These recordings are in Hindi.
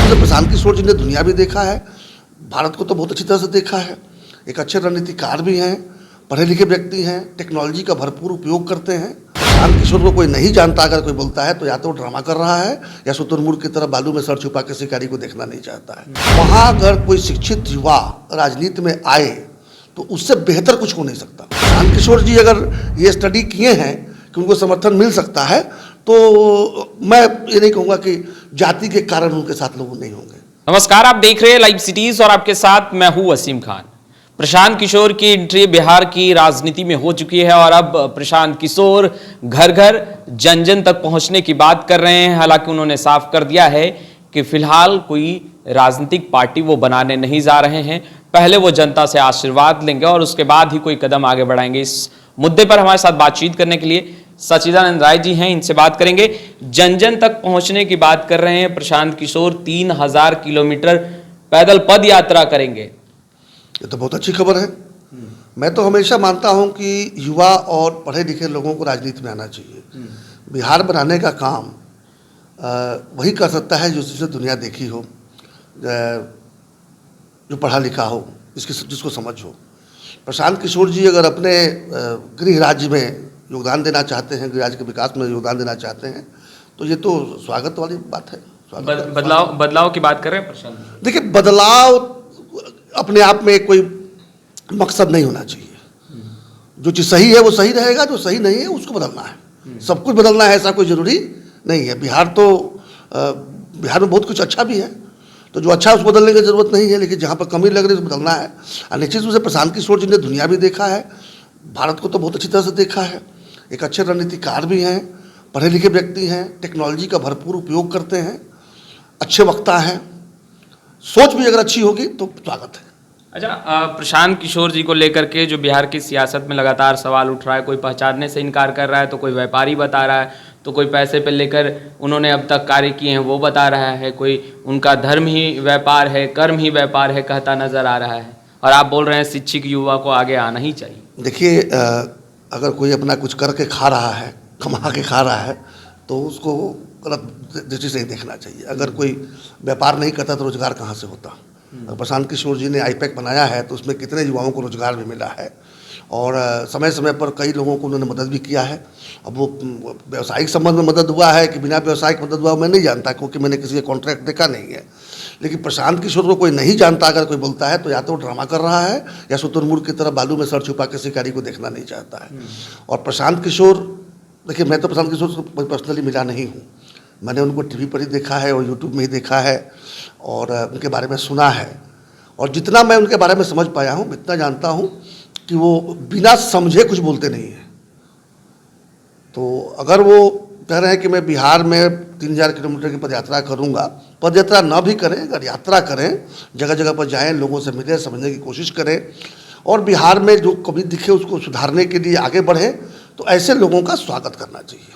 रूप से प्रशांत किशोर जी ने दुनिया भी देखा है, भारत को तो बहुत अच्छी तरह से देखा है। एक अच्छे रणनीतिकार भी हैं, पढ़े लिखे व्यक्ति हैं, टेक्नोलॉजी का भरपूर उपयोग करते हैं। प्रशांत किशोर को कोई नहीं जानता, अगर कोई बोलता है तो या तो ड्रामा कर रहा है या शुतुरमुर्ग की तरह बालू में सर छुपा के शिकारी को देखना नहीं चाहता है। वहाँ अगर कोई शिक्षित युवा राजनीति में आए तो उससे बेहतर कुछ हो नहीं सकता। प्रशांत किशोर जी अगर ये स्टडी किए हैं कि उनको समर्थन मिल सकता है, तो मैं ये नहीं कहूँगा कि जाति के कारण उनके साथ लोग नहीं होंगे। नमस्कार, आप देख रहे हैं लाइव सिटीज और आपके साथ मैं हूं वसीम खान। प्रशांत किशोर की एंट्री बिहार की राजनीति में हो चुकी है और अब प्रशांत किशोर घर घर जन जन तक पहुंचने की बात कर रहे हैं। हालांकि उन्होंने साफ कर दिया है कि फिलहाल कोई राजनीतिक पार्टी वो बनाने नहीं जा रहे हैं, पहले वो जनता से आशीर्वाद लेंगे और उसके बाद ही कोई कदम आगे बढ़ाएंगे। इस मुद्दे पर हमारे साथ बातचीत करने के लिए सच्चिदानंद राय जी हैं, इनसे बात करेंगे। जन जन तक पहुंचने की बात कर रहे हैं प्रशांत किशोर, 3000 किलोमीटर पैदल पद यात्रा करेंगे। ये तो बहुत अच्छी खबर है। मैं तो हमेशा मानता हूं कि युवा और पढ़े लिखे लोगों को राजनीति में आना चाहिए। बिहार बनाने का काम वही कर सकता है जिससे दुनिया देखी हो, जो पढ़ा लिखा हो, जिसको समझ हो। प्रशांत किशोर जी अगर अपने गृह राज्य में योगदान देना चाहते हैं, गृह राज्य के विकास में योगदान देना चाहते हैं, तो ये तो स्वागत वाली बात है। बदलाव की बात कर रहे हैं प्रशांत। देखिए, बदलाव अपने आप में कोई मकसद नहीं होना चाहिए। जो चीज़ सही है वो सही रहेगा, जो सही नहीं है उसको बदलना है। सब कुछ बदलना है ऐसा कोई ज़रूरी नहीं है। बिहार में बहुत कुछ अच्छा भी है, तो जो अच्छा है उसको बदलने की ज़रूरत नहीं है, लेकिन जहाँ पर कमी लग रही है उसको बदलना है। और निश्चित रूप से प्रशांत किशोर जी ने दुनिया भी देखा है, भारत को तो बहुत अच्छी तरह से देखा है। एक अच्छे रणनीतिकार भी हैं, पढ़े लिखे व्यक्ति हैं, टेक्नोलॉजी का भरपूर उपयोग करते हैं, अच्छे वक्ता हैं। सोच भी अगर अच्छी होगी तो स्वागत है। अच्छा, प्रशांत किशोर जी को लेकर के जो बिहार की सियासत में लगातार सवाल उठ रहा है, कोई पहचानने से इनकार कर रहा है, तो कोई व्यापारी बता रहा है, तो कोई पैसे पे लेकर उन्होंने अब तक कार्य किए हैं वो बता रहा है, कोई उनका धर्म ही व्यापार है, कर्म ही व्यापार है कहता नजर आ रहा है, और आप बोल रहे हैं शिक्षित युवा को आगे आना ही चाहिए। देखिए, अगर कोई अपना कुछ करके खा रहा है, कमा के खा रहा है, तो उसको गलत दृष्टि से ही देखना चाहिए। अगर कोई व्यापार नहीं करता तो रोजगार कहाँ से होता। प्रशांत किशोर जी ने आईपैक बनाया है तो उसमें कितने युवाओं को रोजगार भी मिला है, और समय समय पर कई लोगों को उन्होंने मदद भी किया है। अब वो व्यावसायिक संबंध में मदद हुआ है कि बिना व्यावसायिक मदद हुआ मैं नहीं जानता, क्योंकि मैंने किसी का कॉन्ट्रैक्ट देखा नहीं है। लेकिन प्रशांत किशोर को कोई नहीं जानता, अगर कोई बोलता है तो या तो ड्रामा कर रहा है या शुतुरमुर्ग की तरह बालू में सर छुपा के शिकारी को देखना नहीं चाहता है। और प्रशांत किशोर, देखिए, मैं तो प्रशांत किशोर से पर्सनली मिला नहीं हूँ, मैंने उनको टीवी पर ही देखा है और यूट्यूब में ही देखा है और उनके बारे में सुना है। और जितना मैं उनके बारे में समझ पाया हूँ, इतना जानता हूँ कि वो बिना समझे कुछ बोलते नहीं हैं। तो अगर वो कह रहे हैं कि मैं बिहार में 3000 किलोमीटर की पदयात्रा करूंगा, पदयात्रा ना भी करें, अगर यात्रा करें, जगह जगह पर जाएं, लोगों से मिलें, समझने की कोशिश करें और बिहार में जो कमी दिखे उसको सुधारने के लिए आगे बढ़ें, तो ऐसे लोगों का स्वागत करना चाहिए।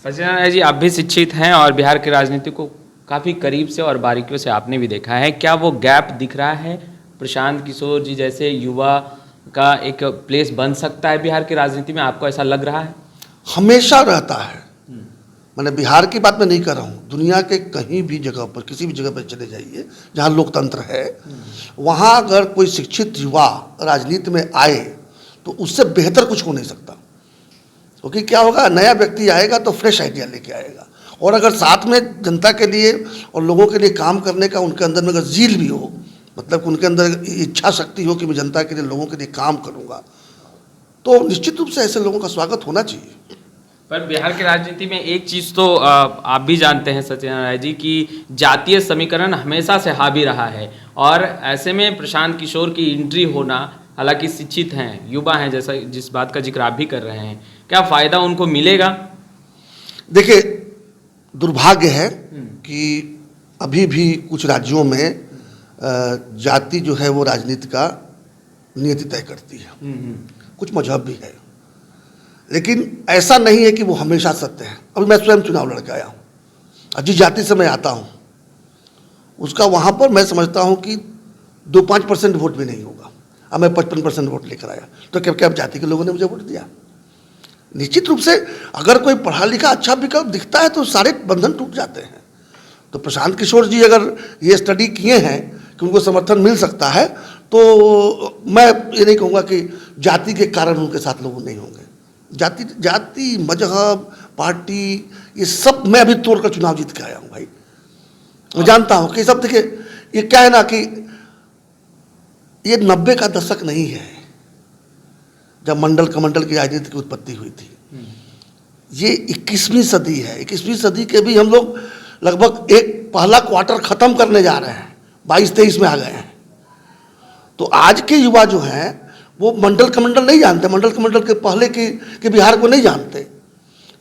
सच्चिदानंद जी, आप भी शिक्षित हैं और बिहार की राजनीति को काफ़ी करीब से और बारीकियों से आपने भी देखा है। क्या वो गैप दिख रहा है प्रशांत किशोर जी जैसे युवा का एक प्लेस बन सकता है बिहार की राजनीति में? आपको ऐसा लग रहा है? हमेशा रहता है। मैंने बिहार की बात में नहीं कर रहा हूँ, दुनिया के कहीं भी जगह पर, किसी भी जगह पर चले जाइए जहाँ लोकतंत्र है, वहाँ अगर कोई शिक्षित युवा राजनीति में आए तो उससे बेहतर कुछ हो नहीं सकता। क्योंकि क्या होगा, नया व्यक्ति आएगा तो फ्रेश आइडिया लेके आएगा, और अगर साथ में जनता के लिए और लोगों के लिए काम करने का उनके अंदर में अगर जील भी हो, मतलब उनके अंदर इच्छा शक्ति हो कि मैं जनता के लिए, लोगों के लिए काम करूँगा, तो निश्चित रूप से ऐसे लोगों का स्वागत होना चाहिए। पर बिहार की राजनीति में एक चीज़ तो आप भी जानते हैं सच्चिदानंद राय जी कि जातीय समीकरण हमेशा से हावी रहा है, और ऐसे में प्रशांत किशोर की एंट्री होना, हालांकि शिक्षित हैं, युवा हैं, जैसा जिस बात का जिक्र आप भी कर रहे हैं, क्या फ़ायदा उनको मिलेगा? देखिए, दुर्भाग्य है कि अभी भी कुछ राज्यों में जाति जो है वो राजनीति का नियति तय करती है। कुछ मजहब भी है, लेकिन ऐसा नहीं है कि वो हमेशा सत्य है। अभी मैं स्वयं चुनाव लड़के आया हूँ, जिस जाति से मैं आता हूँ उसका वहाँ पर मैं समझता हूँ कि 2-5% वोट भी नहीं होगा। अब मैं 55% वोट लेकर आया, तो क्या जाति के लोगों ने मुझे वोट दिया? निश्चित रूप से अगर कोई पढ़ा लिखा अच्छा विकल्प दिखता है तो सारे बंधन टूट जाते हैं। तो प्रशांत किशोर जी अगर ये स्टडी किए हैं कि उनको समर्थन मिल सकता है, तो मैं ये नहीं कहूँगा कि जाति के कारण उनके साथ लोग नहीं होंगे। जाति मजहब पार्टी ये सब मैं अभी तोड़कर चुनाव जीत के आया हूँ भाई। मैं जानता हूँ कि सब देखिए, ये क्या है ना कि ये 90 का दशक नहीं है जब मंडल कमंडल की राजनीति की उत्पत्ति हुई थी। ये 21वीं सदी है। 21वीं सदी के भी हम लोग लगभग एक पहला क्वार्टर खत्म करने जा रहे हैं, 22-23 में आ गए हैं। तो आज के युवा जो हैं वो मंडल कमंडल नहीं जानते, मंडल कमंडल के पहले के बिहार को नहीं जानते।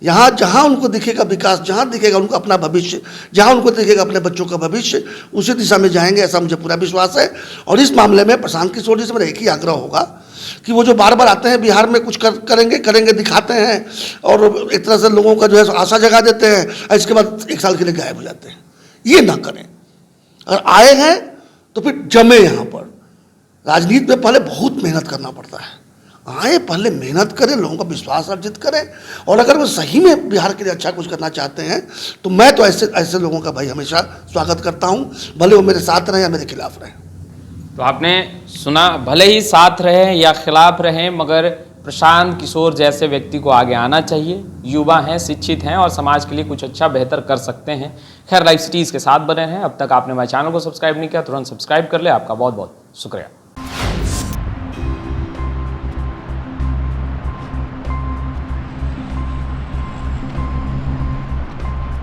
यहाँ जहाँ उनको दिखेगा विकास, जहाँ दिखेगा उनको अपना भविष्य, जहाँ उनको दिखेगा अपने बच्चों का भविष्य, उसी दिशा में जाएंगे, ऐसा मुझे पूरा विश्वास है। और इस मामले में प्रशांत किशोर जी से मेरा एक ही आग्रह होगा कि वो जो बार बार आते हैं बिहार में कुछ करेंगे दिखाते हैं और एक तरह से लोगों का जो है आशा जगा देते हैं और इसके बाद 1 साल के लिए गायब हो जाते हैं, ये ना करें। अगर आए हैं तो फिर जमे। यहाँ पर राजनीति में पहले बहुत मेहनत करना पड़ता है। आए, पहले मेहनत करें, लोगों का विश्वास अर्जित करें, और अगर वो सही में बिहार के लिए अच्छा कुछ करना चाहते हैं तो मैं तो ऐसे लोगों का भाई हमेशा स्वागत करता हूं, भले वो मेरे साथ रहें या मेरे खिलाफ रहें। तो आपने सुना, भले ही साथ रहे या खिलाफ रहे, मगर प्रशांत किशोर जैसे व्यक्ति को आगे आना चाहिए। युवा हैं, शिक्षित हैं और समाज के लिए कुछ अच्छा बेहतर कर सकते हैं। खैर, लाइव सिटीज़ के साथ बने हैं। अब तक आपने हमारे चैनल को सब्सक्राइब नहीं किया, तुरंत सब्सक्राइब कर ले। आपका बहुत बहुत शुक्रिया।